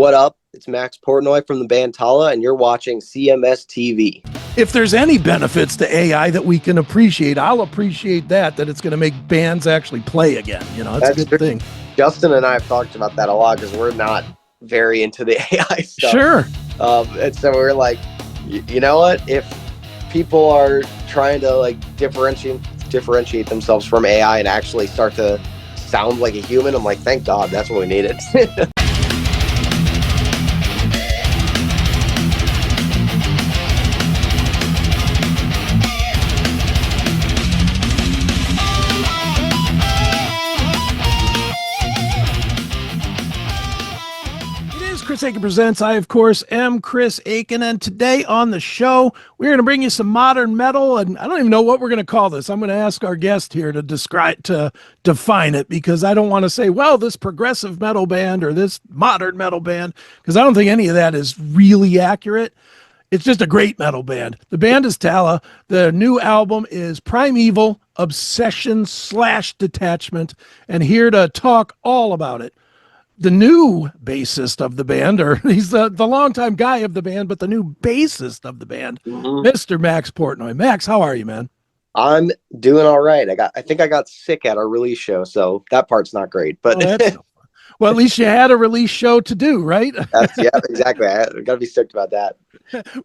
What up? It's Max Portnoy from the band Tallah, and you're watching CMS TV. If there's any benefits to AI that we can appreciate, I'll appreciate that it's going to make bands actually play again. That's a good thing. Justin and I have talked about that a lot because we're not very into the AI stuff. Sure. And so we're like, you know what? If people are trying to like differentiate themselves from AI and actually start to sound like a human, I'm like, thank God, that's what we needed. Chris Aiken Presents. I, of course, am Chris Aiken, and today on the show, we're going to bring you some modern metal, and I don't even know what we're going to call this. I'm going to ask our guest here to define it, because I don't want to say, well, this progressive metal band or this modern metal band, because I don't think any of that is really accurate. It's just a great metal band. The band is Tallah. The new album is Primeval, Obsession/Detachment, and here to talk all about it, the new bassist of the band, or he's the longtime guy of the band, but the new bassist of the band, Mr. Max Portnoy. Max, how are you, man? I'm doing all right. I think I got sick at our release show, so that part's not great. But well, at least you had a release show to do, right? Yeah, exactly. I got to be stoked about that.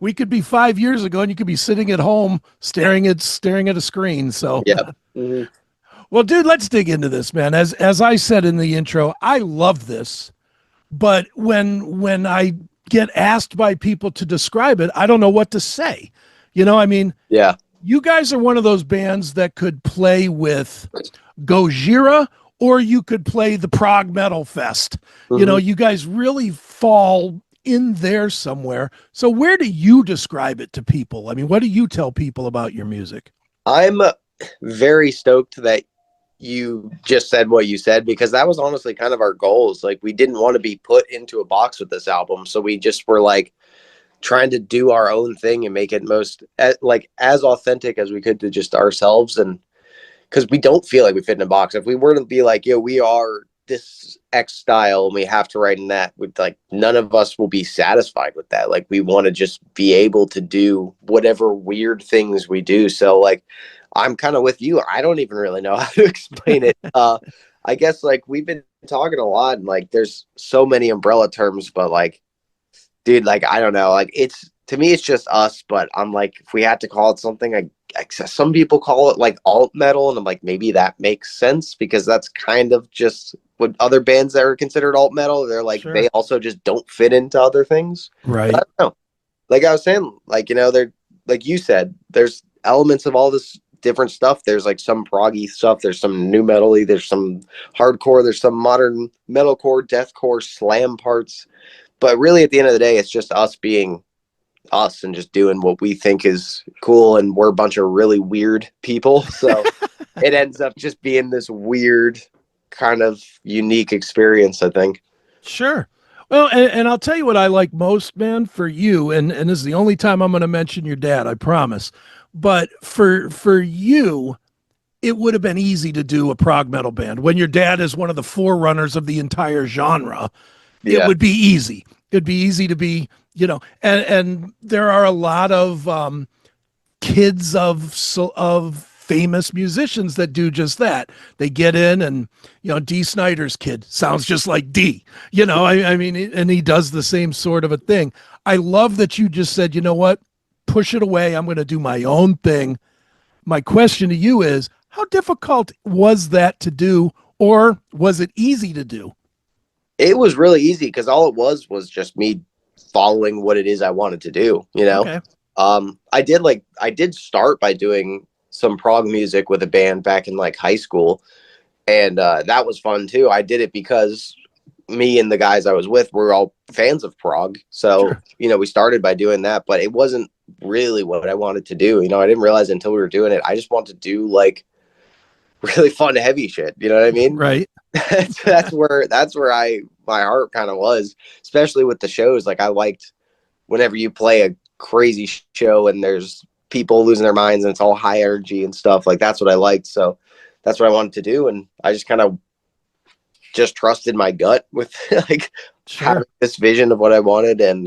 We could be 5 years ago, and you could be sitting at home staring at a screen. So yeah. Mm-hmm. Well, dude, let's dig into this, man. As I said in the intro, I love this, but when I get asked by people to describe it, I don't know what to say. Yeah. You guys are one of those bands that could play with Gojira, or you could play the Prog Metal Fest. Mm-hmm. You guys really fall in there somewhere. So where do you describe it to people? I mean, what do you tell people about your music? I'm very stoked that you just said what you said, because that was honestly kind of our goals. Like, we didn't want to be put into a box with this album, so we just were like trying to do our own thing and make it as authentic as we could to just ourselves. And because we don't feel like we fit in a box. If we were to be like, we are this X style and we have to write in that, with like, none of us will be satisfied with that. Like, we want to just be able to do whatever weird things we do. So like, I'm kind of with you. I don't even really know how to explain it. I guess like we've been talking a lot, and like there's so many umbrella terms, but like, dude, like, I don't know. Like, to me, it's just us. But I'm like, if we had to call it something, some people call it like alt metal, and I'm like, maybe that makes sense, because that's kind of just what other bands that are considered alt metal. They're like, sure, they also just don't fit into other things. Right. But I don't know. Like I was saying, like, they're like you said, there's elements of all this different stuff. There's like some proggy stuff, there's some new metal-y, there's some hardcore, there's some modern metalcore, deathcore, slam parts. But really, at the end of the day, it's just us being us and just doing what we think is cool. And we're a bunch of really weird people, so it ends up just being this weird kind of unique experience, I think. Sure. Well, and I'll tell you what I like most, man, for you, and this is the only time I'm going to mention your dad, I promise. But for you, it would have been easy to do a prog metal band when your dad is one of the forerunners of the entire genre. Yeah. It would be easy. It'd be easy to be, and there are a lot of kids of famous musicians that do just that. They get in, and Dee Snider's kid sounds just like Dee. I mean, and he does the same sort of a thing. I love that you just said, you know what? Push it away. I'm going to do my own thing. My question to you is, how difficult was that to do, or was it easy to do? It was really easy, because all it was just me following what it is I wanted to do. Okay. I did start by doing some prog music with a band back in like high school, and that was fun too. I did it because me and the guys I was with were all fans of prog, so sure, we started by doing that, but it wasn't really what I wanted to do. I didn't realize until we were doing it, I just want to do like really fun heavy shit, you know what I mean? Right. that's where my heart kind of was, especially with the shows. Like, I liked whenever you play a crazy show and there's people losing their minds and it's all high energy and stuff, like that's what I liked. So that's what I wanted to do, and I just kind of just trusted my gut with like having Sure. this vision of what I wanted, and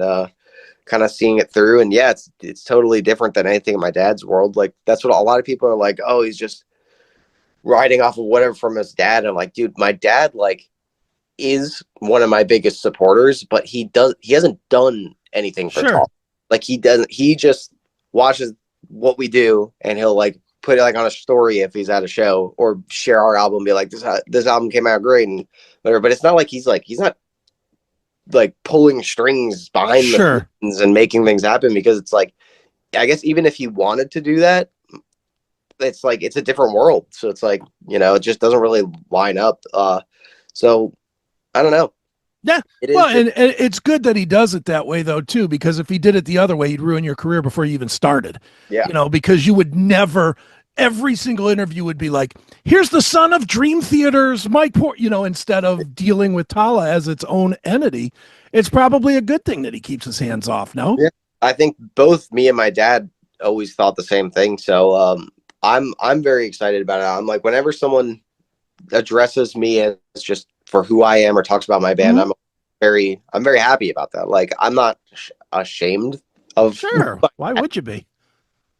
kind of seeing it through. And yeah, it's totally different than anything in my dad's world. Like that's what a lot of people are like, oh, he's just riding off of whatever from his dad. And I'm like, dude, my dad like is one of my biggest supporters, but he hasn't done anything for Sure. Tallah. Like he just watches what we do, and he'll like put it like on a story if he's at a show, or share our album, be like, this album came out great and whatever. But it's not like he's not like pulling strings behind the Sure. scenes and making things happen, because it's like, I guess even if he wanted to do that, it's like it's a different world. So it's like, it just doesn't really line up. So I don't know. Yeah. It Well, is and it's good that he does it that way though too, because if he did it the other way, he'd ruin your career before you even started. Yeah. Because you would never. Every single interview would be like, "Here's the son of Dream Theater's Mike Port." Instead of dealing with Tallah as its own entity, it's probably a good thing that he keeps his hands off. No. Yeah. I think both me and my dad always thought the same thing. So I'm very excited about it. I'm like, whenever someone addresses me as just for who I am or talks about my band, Mm-hmm. I'm very happy about that. Like I'm not ashamed of, Sure. Why would you be?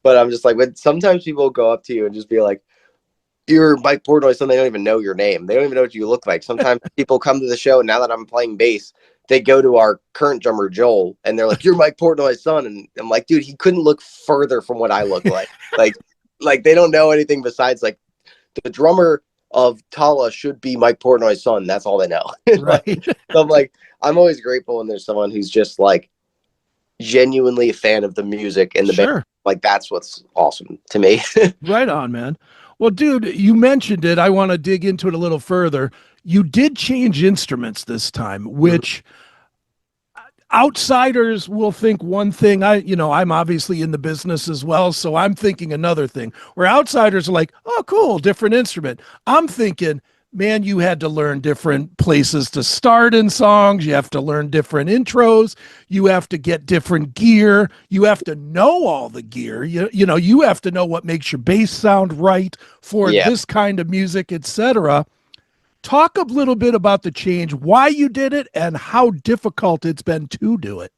but I'm just like, when sometimes people go up to you and just be like, you're Mike Portnoy, so they don't even know your name. They don't even know what you look like. Sometimes people come to the show, and now that I'm playing bass, they go to our current drummer Joel, and they're like, "You're Mike Portnoy's son," and I'm like, "Dude, he couldn't look further from what I look like." like they don't know anything besides like the drummer of Tallah should be Mike Portnoy's son. That's all they know. Right. So I'm like, I'm always grateful when there's someone who's just like genuinely a fan of the music and the band. Sure. Like that's what's awesome to me. Right on, man. Well, dude, you mentioned it. I want to dig into it a little further. You did change instruments this time, which outsiders will think one thing. I'm obviously in the business as well, so I'm thinking another thing. Where outsiders are like, "Oh, cool, different instrument." I'm thinking, man, you had to learn different places to start in songs. You have to learn different intros. You have to get different gear. You have to know all the gear. You have to know what makes your bass sound right for Yeah. this kind of music, etc. Talk a little bit about the change, why you did it, and how difficult it's been to do it.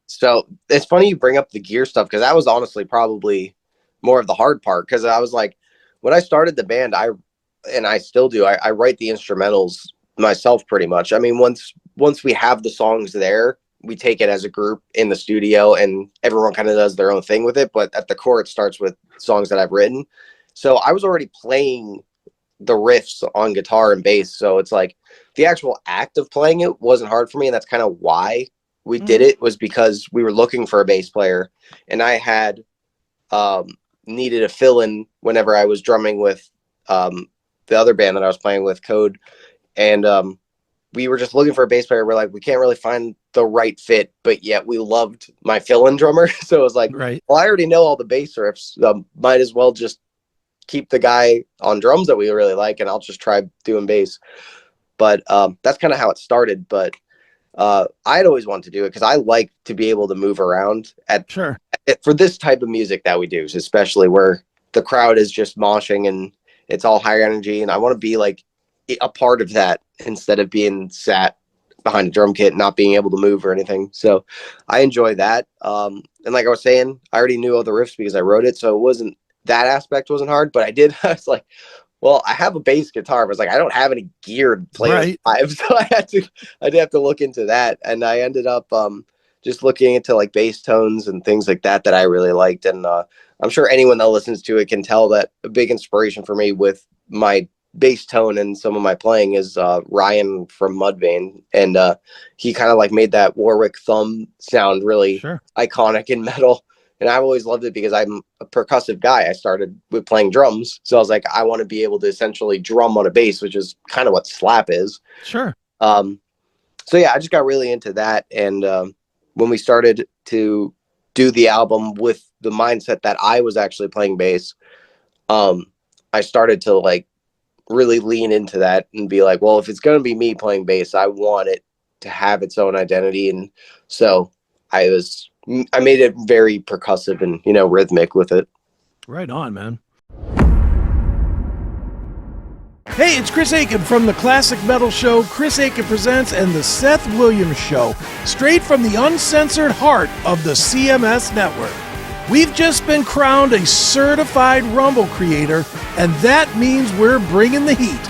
So it's funny you bring up the gear stuff, because that was honestly probably more of the hard part. Because I was like, when I started the band, I still do. I write the instrumentals myself pretty much. I mean, once we have the songs there, we take it as a group in the studio, and everyone kind of does their own thing with it. But at the core, it starts with songs that I've written. So I was already playing the riffs on guitar and bass. So it's like the actual act of playing it wasn't hard for me. And that's kind of why we did Mm-hmm. it, was because we were looking for a bass player, and I had um, needed a fill in whenever I was drumming with the other band that I was playing with, Code. And we were just looking for a bass player. We're like, we can't really find the right fit, but yet we loved my fill in drummer. So it was like, Right. well, I already know all the bass riffs. Might as well just keep the guy on drums that we really like, and I'll just try doing bass. But that's kind of how it started. But I'd always wanted to do it because I like to be able to move around Sure. for this type of music that we do, especially where the crowd is just moshing and it's all high energy. And I want to be like a part of that instead of being sat behind a drum kit, not being able to move or anything. So I enjoy that. And like I was saying, I already knew all the riffs because I wrote it. So it wasn't, that aspect wasn't hard, but I was like, well, I have a bass guitar, but it's like I don't have any gear to play this Right. live, so I did have to look into that, and I ended up just looking into like bass tones and things like that that I really liked, and I'm sure anyone that listens to it can tell that a big inspiration for me with my bass tone and some of my playing is Ryan from Mudvayne, and he kind of like made that Warwick thumb sound really Sure. iconic in metal. And I've always loved it because I'm a percussive guy. I started with playing drums. So I was like, I want to be able to essentially drum on a bass, which is kind of what slap is. Sure. Um, so yeah, I just got really into that. And when we started to do the album with the mindset that I was actually playing bass, I started to like really lean into that and be like, well, if it's going to be me playing bass, I want it to have its own identity. And so I made it very percussive and, rhythmic with it. Right on, man. Hey, it's Chris Aiken from the Classic Metal Show, Chris Aiken Presents, and the Seth Williams Show, straight from the uncensored heart of the CMS network. We've just been crowned a certified Rumble creator, and that means we're bringing the heat.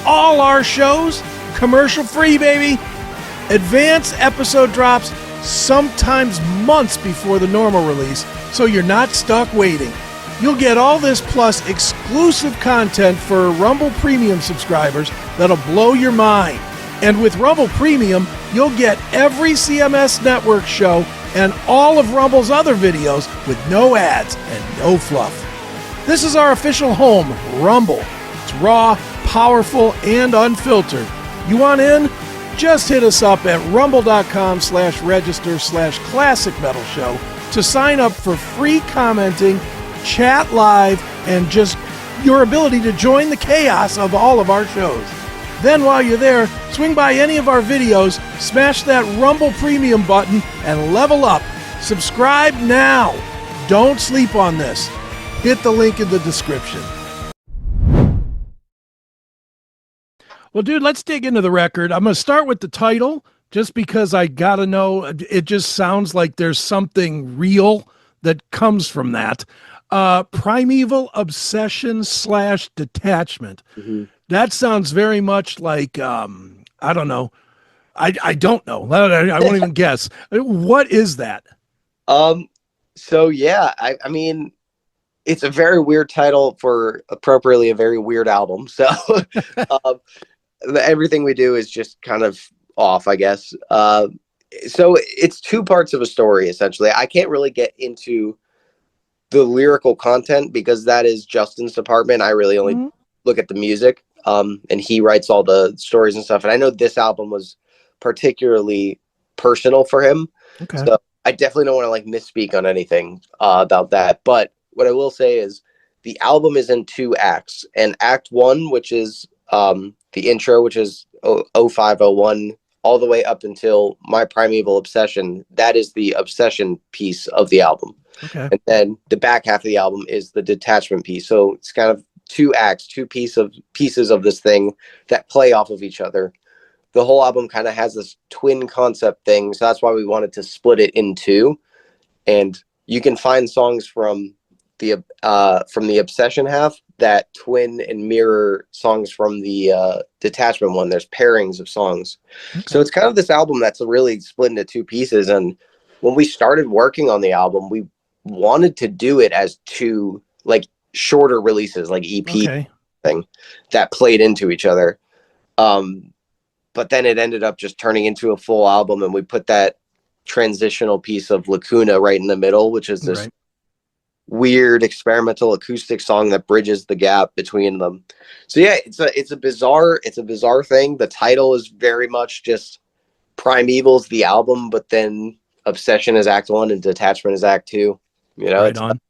All our shows, commercial free, baby. Advance episode drops sometimes months before the normal release, so you're not stuck waiting. You'll get all this plus exclusive content for Rumble Premium subscribers that'll blow your mind. And with Rumble Premium, you'll get every CMS Network show and all of Rumble's other videos with no ads and no fluff. This is our official home, Rumble. It's raw, powerful, and unfiltered. You want in? Just hit us up at rumble.com/register/classic metal show to sign up for free commenting, chat live, and just your ability to join the chaos of all of our shows. Then while you're there, swing by any of our videos, smash that Rumble Premium button, and level up. Subscribe now. Don't sleep on this. Hit the link in the description. Well, dude, let's dig into the record. I'm going to start with the title just because I got to know. It just sounds like there's something real that comes from that. Primeval Obsession / Detachment. Mm-hmm. That sounds very much like, I don't know. I don't know. I won't even guess. What is that? So yeah, I mean, it's a very weird title for appropriately a very weird album. So everything we do is just kind of off, I guess. So it's two parts of a story, essentially. I can't really get into the lyrical content because that is Justin's department. I really only look at the music, and he writes all the stories and stuff. And I know this album was particularly personal for him. Okay. So I definitely don't want to like misspeak on anything about that. But what I will say is the album is in 2 acts, and act 1, which is the intro, which is 0501 all the way up until My Primeval Obsession. That is the obsession piece of the album. Okay. And then the back half of the album is the detachment piece. So it's kind of 2 acts, 2 pieces of this thing that play off of each other. The whole album kind of has this twin concept thing. So that's why we wanted to split it in 2. And you can find songs from the obsession half that twin and mirror songs from the detachment one. There's pairings of songs. Okay. So it's kind of this album that's really split into 2 pieces. And when we started working on the album, we wanted to do it as 2 like shorter releases, like EP thing that played into each other. But then it ended up just turning into a full album, and we put that transitional piece of Lacuna right in the middle, which is this weird experimental acoustic song that bridges the gap between them. So yeah, it's a bizarre thing. The title is very much just Primeval's the album, but then Obsession is act 1 and Detachment is act 2. You know, right on.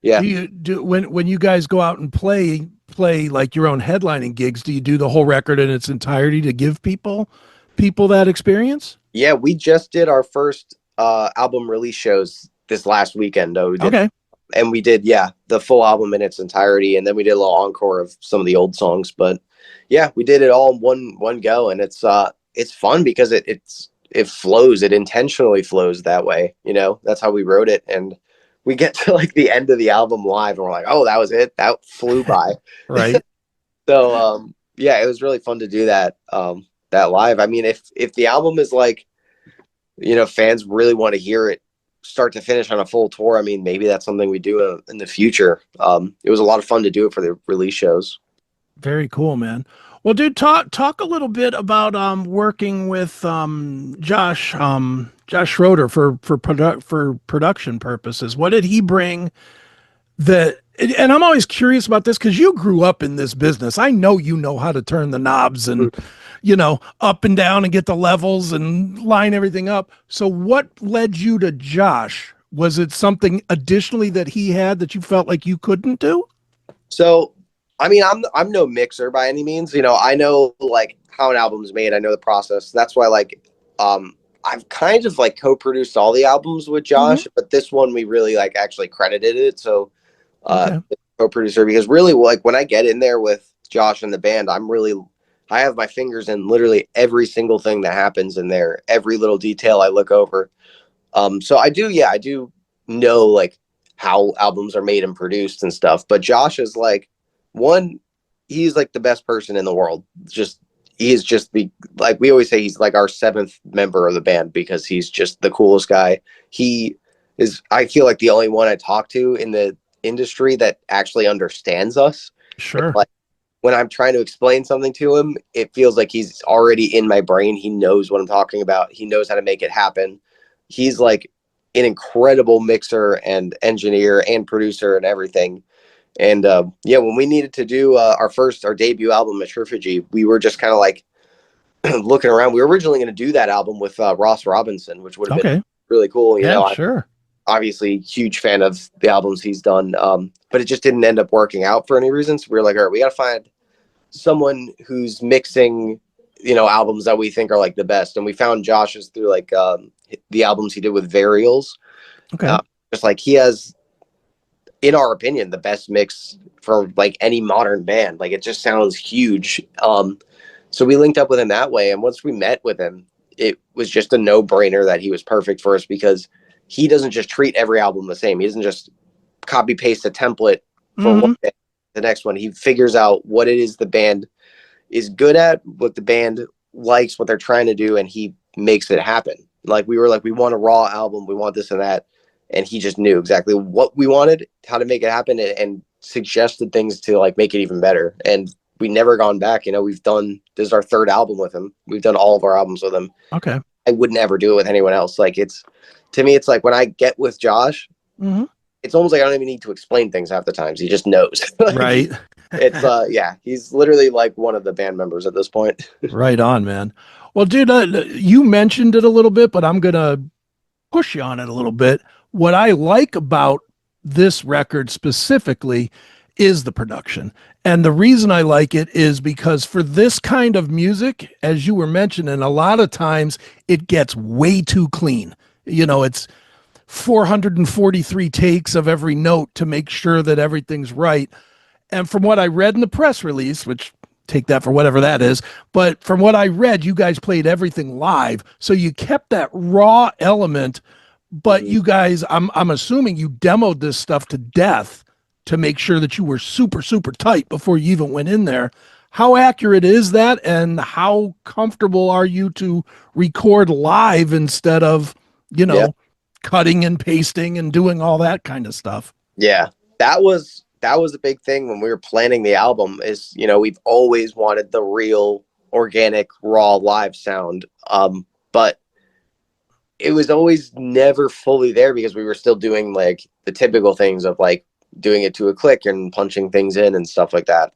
Yeah. Do you do when you guys go out and play like your own headlining gigs? Do you do the whole record in its entirety to give people that experience? Yeah, we just did our first album release shows this last weekend. Okay. And we did, the full album in its entirety, and then we did a little encore of some of the old songs. But yeah, we did it all in one go, and it's fun because it flows. It intentionally flows that way. You know, that's how we wrote it, and we get to like the end of the album live, and we're like, oh, that was it. That flew by. Right. So yeah, it was really fun to do that live. I mean, if the album is like, you know, fans really want to hear it start to finish on a full tour, I mean, maybe that's something we do in the future. It was a lot of fun to do it for the release shows. Very cool, man. Well, dude, talk a little bit about working with Josh Schroeder for production purposes. What did he bring that? And I'm always curious about this because you grew up in this business. I know you know how to turn the knobs and you know, up and down and get the levels and line everything up. So what led you to Josh? Was it something additionally that he had that you felt like you couldn't do? So, I mean, I'm no mixer by any means. You know, I know like how an album's made. I know the process. That's why like I've kind of like co-produced all the albums with Josh, but this one we really like actually credited it. So co-producer, because really like when I get in there with Josh and the band, I have my fingers in literally every single thing that happens in there, every little detail I look over. So I do know like how albums are made and produced and stuff. But Josh is like one, he's like the best person in the world. Just he is just the like we always say he's like our seventh member of the band because he's just the coolest guy. He is I feel like the only one I talk to in the industry that actually understands us. And Sure. like when I'm trying to explain something to him, it feels like he's already in my brain. He knows what I'm talking about. He knows how to make it happen. He's like an incredible mixer and engineer and producer and everything. And yeah, when we needed to do our debut album, Matrifugy, we were just kind of like looking around. We were originally going to do that album with Ross Robinson, which would have been Okay. really cool. Yeah, I'm sure. obviously huge fan of the albums he's done, but it just didn't end up working out for any reason. So we were like, all right, we got to find someone who's mixing, albums that we think are like the best. And we found Josh's through like the albums he did with Varials. Okay. Uh, just like he has, in our opinion, the best mix for like any modern band. Like it just sounds huge. So we linked up with him that way. And once we met with him, it was just a no brainer that he was perfect for us because he doesn't just treat every album the same. He doesn't just copy paste a template for one Hmm. day, the next one. He figures out what it is the band is good at, what the band likes, what they're trying to do, and he makes it happen. Like we were like, we want a raw album, we want this and that, and he just knew exactly what we wanted, how to make it happen, and suggested things to like make it even better. And we never gone back. This is our third album with him. We've done all of our albums with him. Okay. I would never do it with anyone else. Like it's to me, it's like when I get with Josh, Hmm. it's almost like I don't even need to explain things half the times. He just knows. Like Right. it's yeah, he's literally like one of the band members at this point. Right on, man. Well, dude, you mentioned it a little bit, but I'm gonna push you on it a little bit. What I like about this record specifically is the production. And the reason I like it is because for this kind of music, as you were mentioning, a lot of times it gets way too clean. It's 443 takes of every note to make sure that everything's right. And from what I read in the press release, which take that for whatever that is, but from what I read, you guys played everything live. So you kept that raw element, but Mhm. you guys, I'm assuming you demoed this stuff to death to make sure that you were super, super tight before you even went in there. How accurate is that? And how comfortable are you to record live instead of, you Yeah. know, cutting and pasting and doing all that kind of stuff? Yeah. That was a big thing when we were planning the album is, we've always wanted the real organic raw live sound. But it was always never fully there because we were still doing like the typical things of like doing it to a click and punching things in and stuff like that.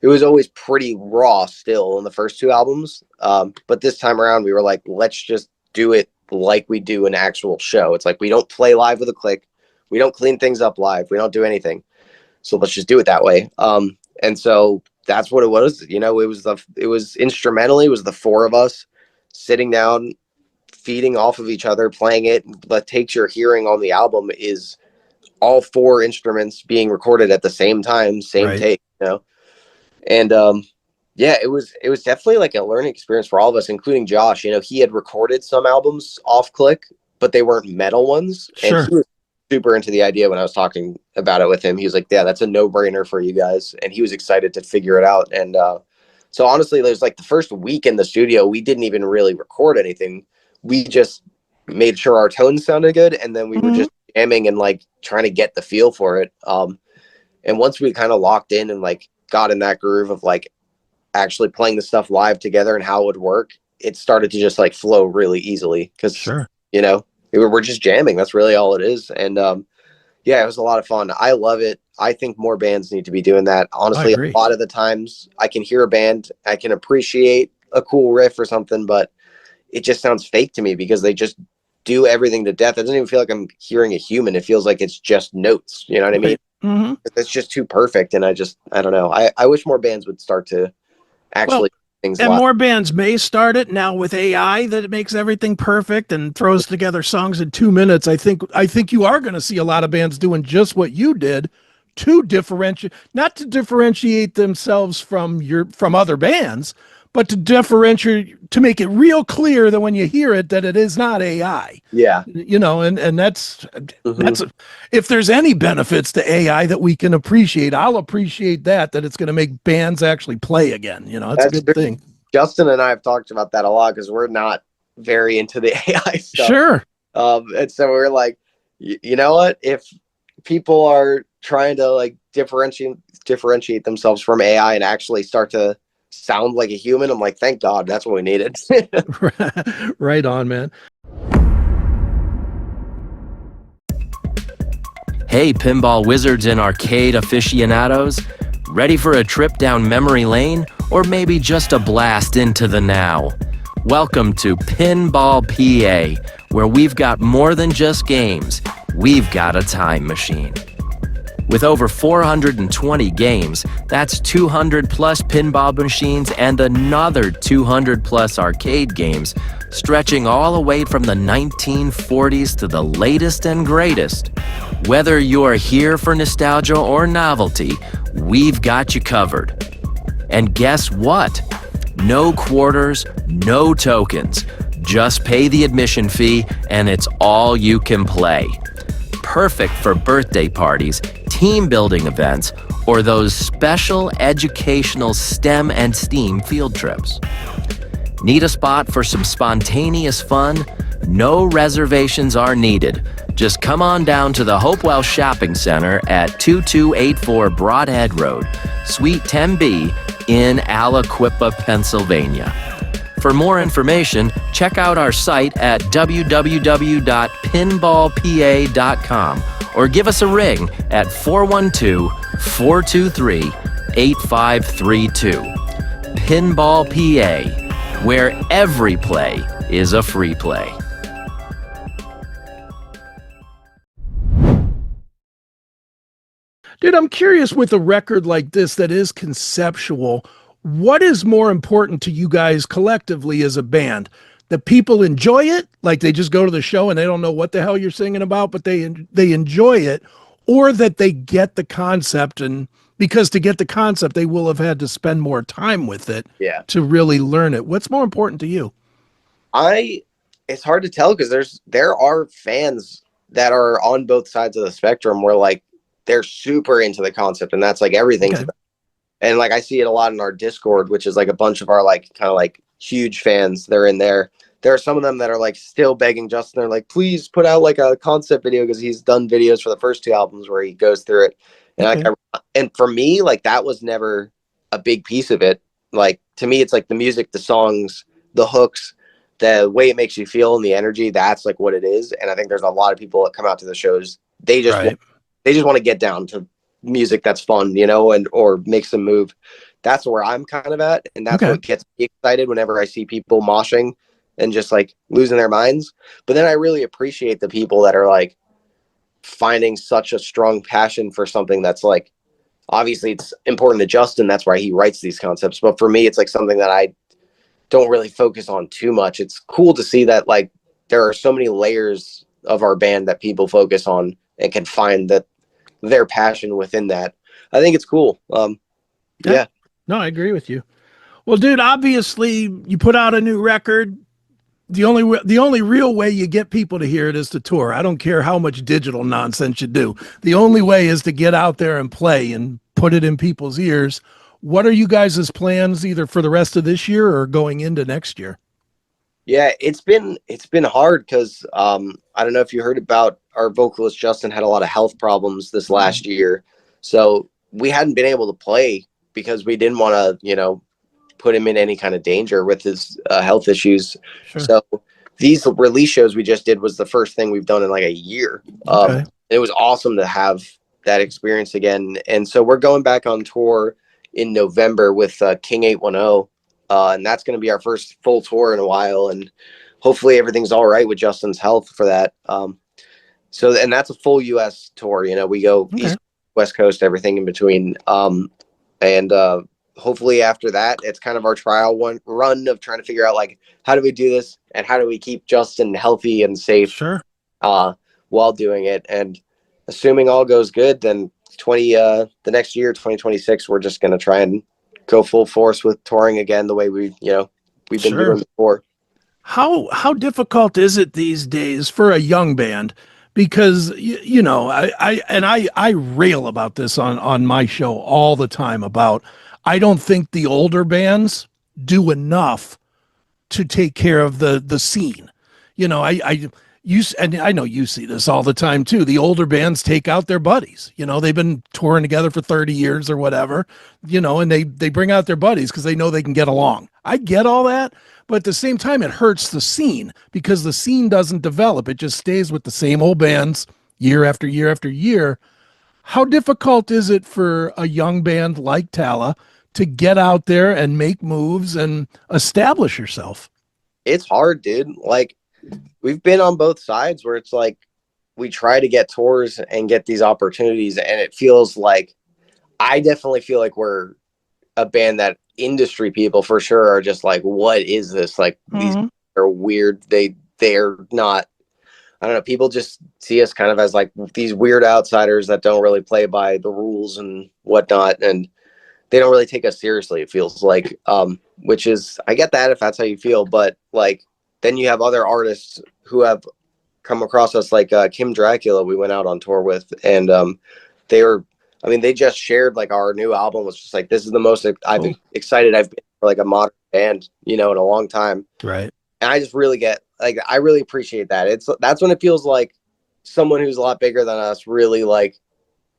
It was always pretty raw still in the first two albums. But this time around we were like, let's just do it like we do an actual show. It's like we don't play live with a click. We don't clean things up live. We don't do anything. So let's just do it that way. And so that's what it was. It was instrumentally, it was the four of us sitting down, feeding off of each other, playing it. What takes your hearing on the album is all four instruments being recorded at the same time, same Right. take. And yeah, it was definitely like a learning experience for all of us, including Josh. He had recorded some albums off click, but they weren't metal ones, and Sure. he was super into the idea when I was talking about it with him. He was like, yeah, that's a no-brainer for you guys, and he was excited to figure it out. And so honestly, there's like the first week in the studio, we didn't even really record anything. We just made sure our tones sounded good, and then we were Mhm. just jamming and like trying to get the feel for it. And once we kind of locked in and like got in that groove of like actually playing the stuff live together and how it would work, it started to just like flow really easily because Sure. we're just jamming. That's really all it is. And yeah, it was a lot of fun. I love it. I think more bands need to be doing that. I Honestly, a agree. lot of the times I can hear a band, I can appreciate a cool riff or something, but it just sounds fake to me because they just do everything to death. It doesn't even feel like I'm hearing a human. It feels like it's just notes. You know what I mean? Right. Hmm. It's just too perfect. And I don't know. I wish more bands would start to Well, actually do things and live. more bands may start it now with AI that it makes everything perfect and throws together songs in 2 minutes. I think you are going to see a lot of bands doing just what you did, to differentiate, not to differentiate themselves from other bands, but to differentiate, to make it real clear that when you hear it, that it is not AI. Yeah. And that's Hmm. if there's any benefits to AI that we can appreciate, I'll appreciate that it's going to make bands actually play again. It's a That's good true. thing. Justin and I have talked about that a lot because we're not very into the AI stuff. Sure. And so we're like, you know what? If people are trying to like differentiate themselves from AI and actually start to sound like a human, I'm like, thank God, that's what we needed. Right on, man. Hey, pinball wizards and arcade aficionados. Ready for a trip down memory lane? Or maybe just a blast into the now? Welcome to Pinball PA, where we've got more than just games. We've got a time machine. With over 420 games, that's 200 plus pinball machines and another 200 plus arcade games, stretching all the way from the 1940s to the latest and greatest. Whether you're here for nostalgia or novelty, we've got you covered. And guess what? No quarters, no tokens. Just pay the admission fee and it's all you can play. Perfect for birthday parties, team building events, or those special educational STEM and STEAM field trips. Need a spot for some spontaneous fun? No reservations are needed. Just come on down to the Hopewell Shopping Center at 2284 Broadhead Road, Suite 10B in Aliquippa, Pennsylvania. For more information, check out our site at www.pinballpa.com or give us a ring at 412-423-8532. Pinball PA, where every play is a free play. Dude, I'm curious with a record like this that is conceptual, what is more important to you guys collectively as a band? That people enjoy it, like they just go to the show and they don't know what the hell you're singing about, but they enjoy it, or that they get the concept, and because to get the concept, they will have had to spend more time with it Yeah. to really learn it. What's more important to you? It's hard to tell because there are fans that are on both sides of the spectrum where like they're super into the concept and that's like everything to Okay. them. And like I see it a lot in our Discord, which is like a bunch of our like kind of like huge fans. They're in there. There are some of them that are like still begging Justin. They're like, please put out like a concept video because he's done videos for the first two albums where he goes through it. And Okay. and for me, like that was never a big piece of it. Like to me, it's like the music, the songs, the hooks, the way it makes you feel, and the energy. That's like what it is. And I think there's a lot of people that come out to the shows. Right. They just want to get down to music that's fun, you know, and or makes them move. That's where I'm kind of at, and that's Okay. what gets me excited whenever I see people moshing and just like losing their minds. But then I really appreciate the people that are like finding such a strong passion for something that's like obviously it's important to Justin, that's why he writes these concepts. But for me, it's like something that I don't really focus on too much. It's cool to see that like there are so many layers of our band that people focus on and can find that their passion within that. I think it's cool. Yeah. No, I agree with you. Well, dude, obviously you put out a new record. The only real way you get people to hear it is to tour. I don't care how much digital nonsense you do. The only way is to get out there and play and put it in people's ears. What are you guys' plans either for the rest of this year or going into next year? Yeah, it's been hard because I don't know if you heard about our vocalist Justin had a lot of health problems this last year. So we hadn't been able to play because we didn't want to, you know, put him in any kind of danger with his health issues. Sure. So these release shows we just did was the first thing we've done in like a year. Okay. It was awesome to have that experience again. And so we're going back on tour in November with King 810. And that's going to be our first full tour in a while. And hopefully everything's all right with Justin's health for that. And that's a full US tour. You know, we go Okay. East, West Coast, everything in between. And hopefully after that, it's kind of our run of trying to figure out like, how do we do this and how do we keep Justin healthy and safe Sure. while doing it. And assuming all goes good, then the next year, 2026, we're just going to try and go full force with touring again the way we've been doing before. How difficult is it these days for a young band? Because I rail about this on my show all the time about I don't think the older bands do enough to take care of the scene. And I know you see this all the time too. The older bands take out their buddies. They've been touring together for 30 years or whatever, and they bring out their buddies because they know they can get along. I get all that, but at the same time, it hurts the scene because the scene doesn't develop. It just stays with the same old bands year after year after year. How difficult is it for a young band like Tallah to get out there and make moves and establish yourself? It's hard, dude. Like, we've been on both sides where it's like we try to get tours and get these opportunities, and it feels like I definitely feel like we're a band that industry people for sure are just like, what is this? Like, these are weird. They're not, I don't know. People just see us kind of as like these weird outsiders that don't really play by the rules and whatnot. And they don't really take us seriously, it feels like, which is, I get that if that's how you feel, but like, then you have other artists who have come across us, like Kim Dracula we went out on tour with, and they just shared like our new album was just like, this is the most I've been excited I've been for like a modern band, in a long time. Right. And I just really I really appreciate that. That's when it feels like someone who's a lot bigger than us really like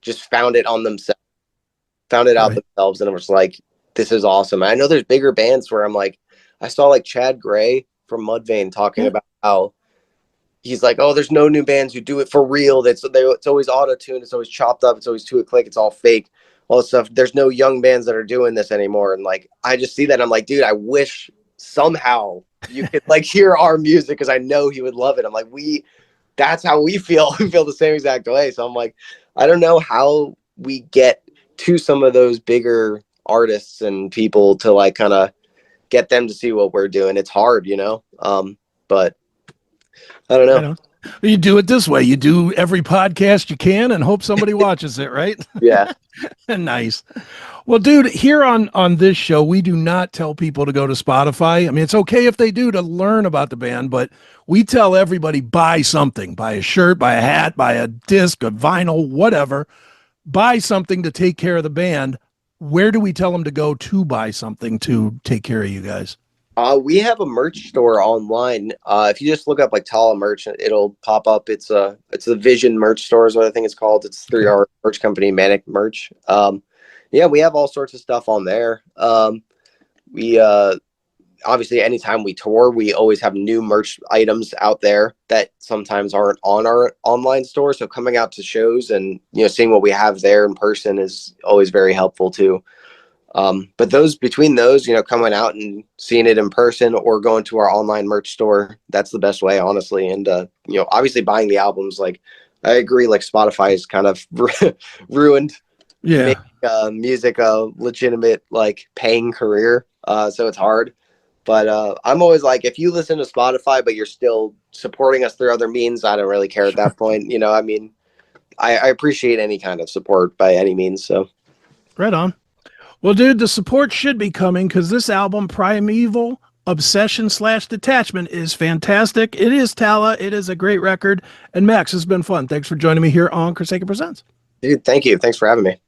just found it out themselves, and it was like, this is awesome. And I know there's bigger bands where I'm like, I saw like Chad Gray from Mudvayne talking about how he's like, oh, there's no new bands who do it for real. It's always auto-tuned. It's always chopped up. It's always to a click. It's all fake. All this stuff. There's no young bands that are doing this anymore. And like, I just see that. I'm like, dude, I wish somehow you could like hear our music, because I know he would love it. I'm like, that's how we feel. We feel the same exact way. So I'm like, I don't know how we get to some of those bigger artists and people to like kind of get them to see what we're doing. It's hard, but I don't know. You do it this way. You do every podcast you can and hope somebody watches it, right? Yeah. Nice. Well, dude, here on this show, we do not tell people to go to Spotify. I mean, it's okay if they do to learn about the band, but we tell everybody buy something, buy a shirt, buy a hat, buy a disc, a vinyl, whatever. Buy something to take care of the band. Where do we tell them to go to buy something to take care of you guys? We have a merch store online. If you just look up like Tallah merch, it'll pop up. It's the Vision merch store is what I think it's called. It's through our merch company, Manic Merch. We have all sorts of stuff on there. We obviously, anytime we tour, we always have new merch items out there that sometimes aren't on our online store. So coming out to shows and seeing what we have there in person is always very helpful too. But between those, coming out and seeing it in person or going to our online merch store, that's the best way, honestly. And, obviously buying the albums, like, I agree, like Spotify is kind of ruined making music a legitimate, like, paying career. So it's hard. But I'm always like, if you listen to Spotify, but you're still supporting us through other means, I don't really care at that point. I mean, I appreciate any kind of support by any means. So right on. Well, dude, the support should be coming because this album, Primeval Obsession/Detachment, is fantastic. It is Tallah. It is a great record. And Max, it's been fun. Thanks for joining me here on Chris Akin Presents. Dude, thank you. Thanks for having me.